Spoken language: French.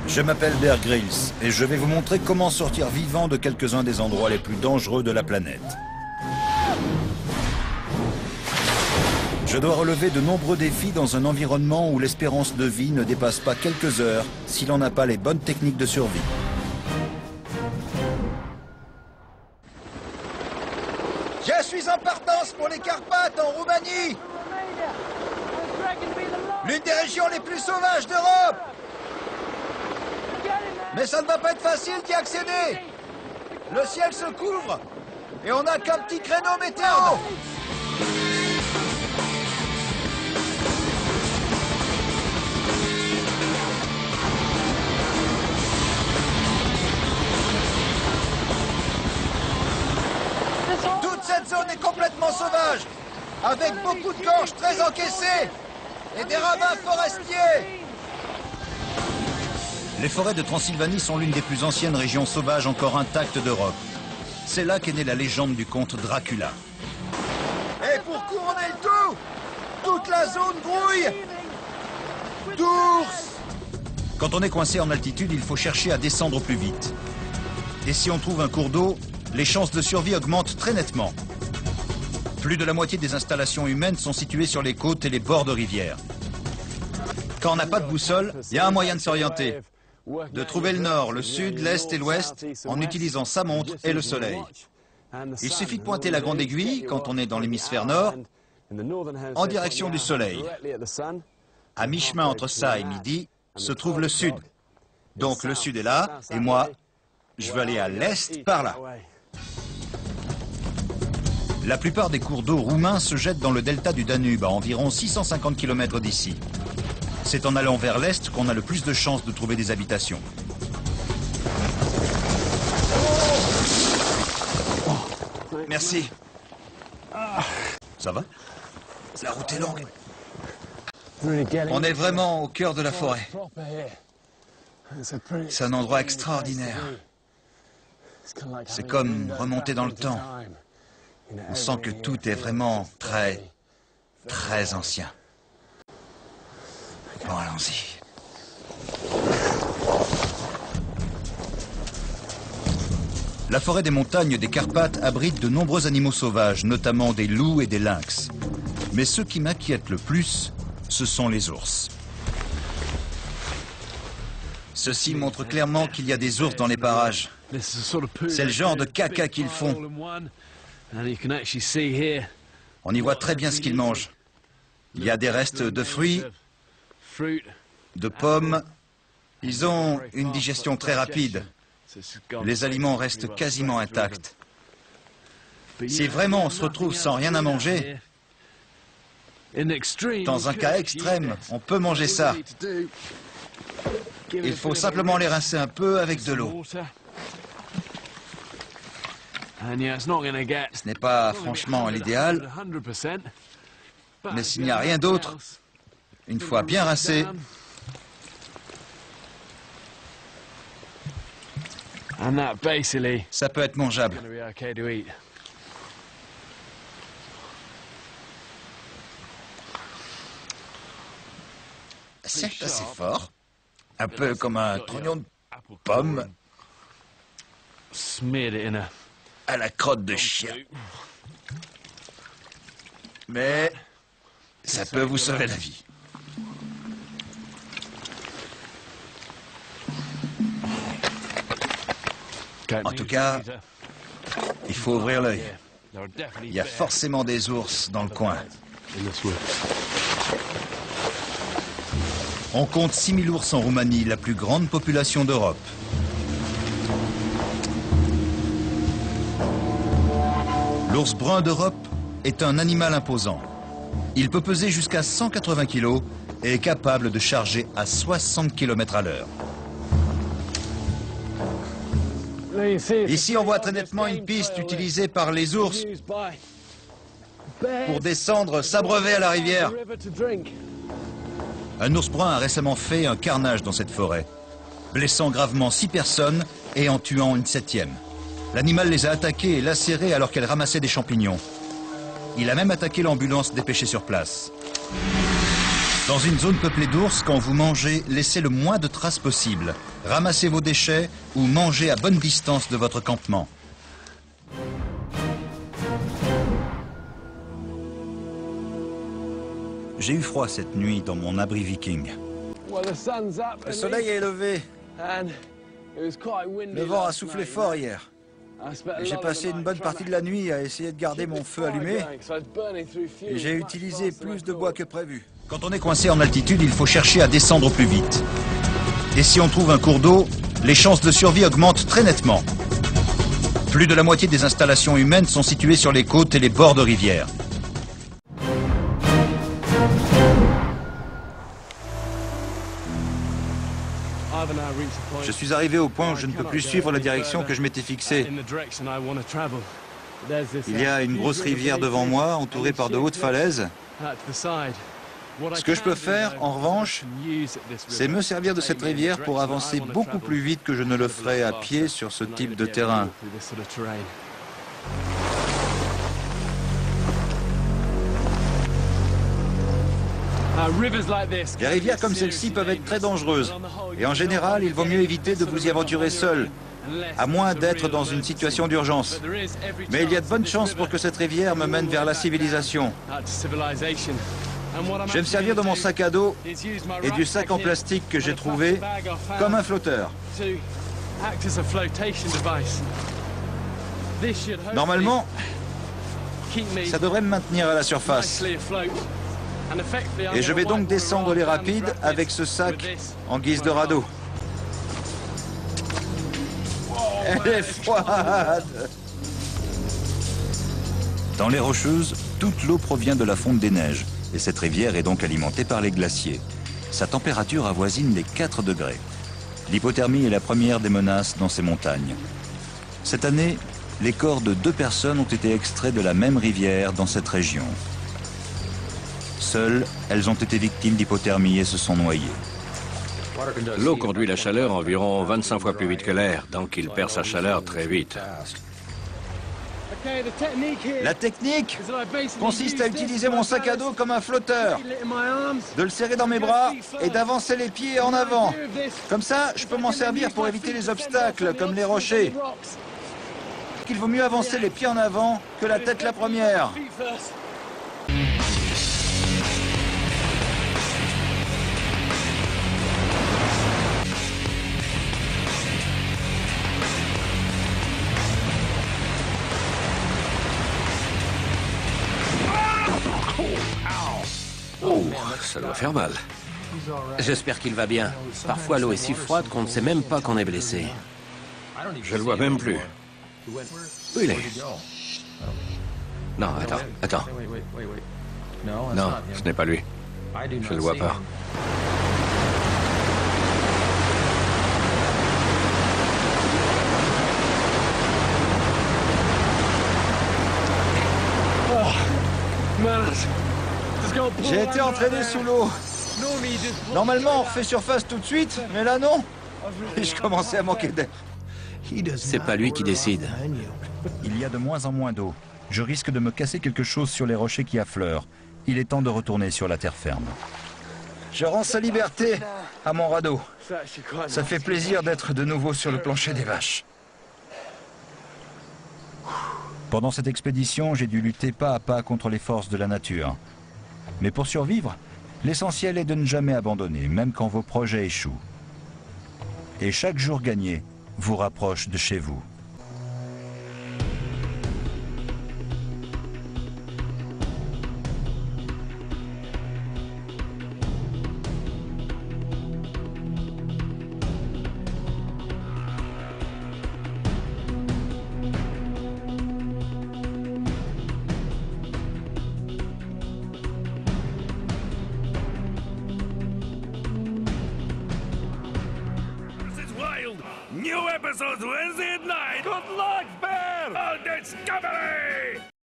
Je m'appelle Bear Grylls et je vais vous montrer comment sortir vivant de quelques-uns des endroits les plus dangereux de la planète. Je dois relever de nombreux défis dans un environnement où l'espérance de vie ne dépasse pas quelques heures si l'on n'a pas les bonnes techniques de survie. Je suis en partance pour les Carpates en Roumanie, l'une des régions les plus sauvages d'Europe. Mais ça ne va pas être facile d'y accéder. Le ciel se couvre et on n'a qu'un petit créneau météo. Toute cette zone est complètement sauvage, avec beaucoup de gorges très encaissées et des ravins forestiers. Les forêts de Transylvanie sont l'une des plus anciennes régions sauvages encore intactes d'Europe. C'est là qu'est née la légende du comte Dracula. Et pour couronner le tout, toute la zone grouille d'ours. Quand on est coincé en altitude, il faut chercher à descendre plus vite. Et si on trouve un cours d'eau, les chances de survie augmentent très nettement. Plus de la moitié des installations humaines sont situées sur les côtes et les bords de rivières. Quand on n'a pas de boussole, il y a un moyen de s'orienter. De trouver le nord, le sud, l'est et l'ouest en utilisant sa montre et le soleil. Il suffit de pointer la grande aiguille, quand on est dans l'hémisphère nord, en direction du soleil. À mi-chemin entre ça et midi se trouve le sud. Donc le sud est là, et moi, je veux aller à l'est par là. La plupart des cours d'eau roumains se jettent dans le delta du Danube, à environ 650 km d'ici. C'est en allant vers l'est qu'on a le plus de chances de trouver des habitations. Merci. Ça va? La route est longue. On est vraiment au cœur de la forêt. C'est un endroit extraordinaire. C'est comme remonter dans le temps. On sent que tout est vraiment très ancien. Bon, allons-y. La forêt des montagnes des Carpates abrite de nombreux animaux sauvages, notamment des loups et des lynx. Mais ceux qui m'inquiètent le plus, ce sont les ours. Ceci montre clairement qu'il y a des ours dans les parages. C'est le genre de caca qu'ils font. On y voit très bien ce qu'ils mangent. Il y a des restes de fruits, de pommes. Ils ont une digestion très rapide. Les aliments restent quasiment intacts. Si vraiment on se retrouve sans rien à manger, dans un cas extrême, on peut manger ça. Il faut simplement les rincer un peu avec de l'eau. Ce n'est pas franchement l'idéal, mais s'il n'y a rien d'autre, une fois bien rincé, ça peut être mangeable. C'est assez fort, un peu comme un trognon de pomme à la crotte de chien. Mais ça peut vous sauver la vie. En tout cas, il faut ouvrir l'œil. Il y a forcément des ours dans le coin. On compte 6000 ours en Roumanie, la plus grande population d'Europe. L'ours brun d'Europe est un animal imposant. Il peut peser jusqu'à 180 kg et est capable de charger à 60 km/h. Ici, on voit très nettement une piste utilisée par les ours pour descendre, s'abreuver à la rivière. Un ours brun a récemment fait un carnage dans cette forêt, blessant gravement 6 personnes et en tuant une 7e. L'animal les a attaqués et lacérés alors qu'elle ramassait des champignons. Il a même attaqué l'ambulance dépêchée sur place. Dans une zone peuplée d'ours, quand vous mangez, laissez le moins de traces possible. Ramassez vos déchets ou mangez à bonne distance de votre campement. J'ai eu froid cette nuit dans mon abri viking. Le soleil est levé. Le vent a soufflé fort hier. J'ai passé une bonne partie de la nuit à essayer de garder mon feu allumé et j'ai utilisé plus de bois que prévu. Quand on est coincé en altitude, il faut chercher à descendre plus vite. Et si on trouve un cours d'eau, les chances de survie augmentent très nettement. Plus de la moitié des installations humaines sont situées sur les côtes et les bords de rivières. Je suis arrivé au point où je ne peux plus suivre la direction que je m'étais fixée. Il y a une grosse rivière devant moi, entourée par de hautes falaises. Ce que je peux faire, en revanche, c'est me servir de cette rivière pour avancer beaucoup plus vite que je ne le ferais à pied sur ce type de terrain. Les rivières comme celle-ci peuvent être très dangereuses. Et en général, il vaut mieux éviter de vous y aventurer seul, à moins d'être dans une situation d'urgence. Mais il y a de bonnes chances pour que cette rivière me mène vers la civilisation. Je vais me servir de mon sac à dos et du sac en plastique que j'ai trouvé comme un flotteur. Normalement, ça devrait me maintenir à la surface. Et je vais donc descendre les rapides avec ce sac en guise de radeau. Elle est froide! Dans les Rocheuses, toute l'eau provient de la fonte des neiges. Et cette rivière est donc alimentée par les glaciers. Sa température avoisine les 4 degrés. L'hypothermie est la première des menaces dans ces montagnes. Cette année, les corps de 2 personnes ont été extraits de la même rivière dans cette région. Seules, elles ont été victimes d'hypothermie et se sont noyées. L'eau conduit la chaleur environ 25 fois plus vite que l'air, donc il perd sa chaleur très vite. La technique consiste à utiliser mon sac à dos comme un flotteur, de le serrer dans mes bras et d'avancer les pieds en avant. Comme ça, je peux m'en servir pour éviter les obstacles, comme les rochers. Il vaut mieux avancer les pieds en avant que la tête la première. Oh, ça doit faire mal. J'espère qu'il va bien. Parfois, l'eau est si froide qu'on ne sait même pas qu'on est blessé. Je le vois même plus. Où il est? Non, attends. Non, ce n'est pas lui. Je le vois pas. J'ai été entraîné sous l'eau. Normalement, on refait surface tout de suite, mais là, non. Et je commençais à manquer d'air. C'est pas lui qui décide. Il y a de moins en moins d'eau. Je risque de me casser quelque chose sur les rochers qui affleurent. Il est temps de retourner sur la terre ferme. Je rends sa liberté à mon radeau. Ça fait plaisir d'être de nouveau sur le plancher des vaches. Pendant cette expédition, j'ai dû lutter pas à pas contre les forces de la nature. Mais pour survivre, l'essentiel est de ne jamais abandonner, même quand vos projets échouent. Et chaque jour gagné vous rapproche de chez vous. New episodes Wednesday at night. Good luck, Bear! On Discovery!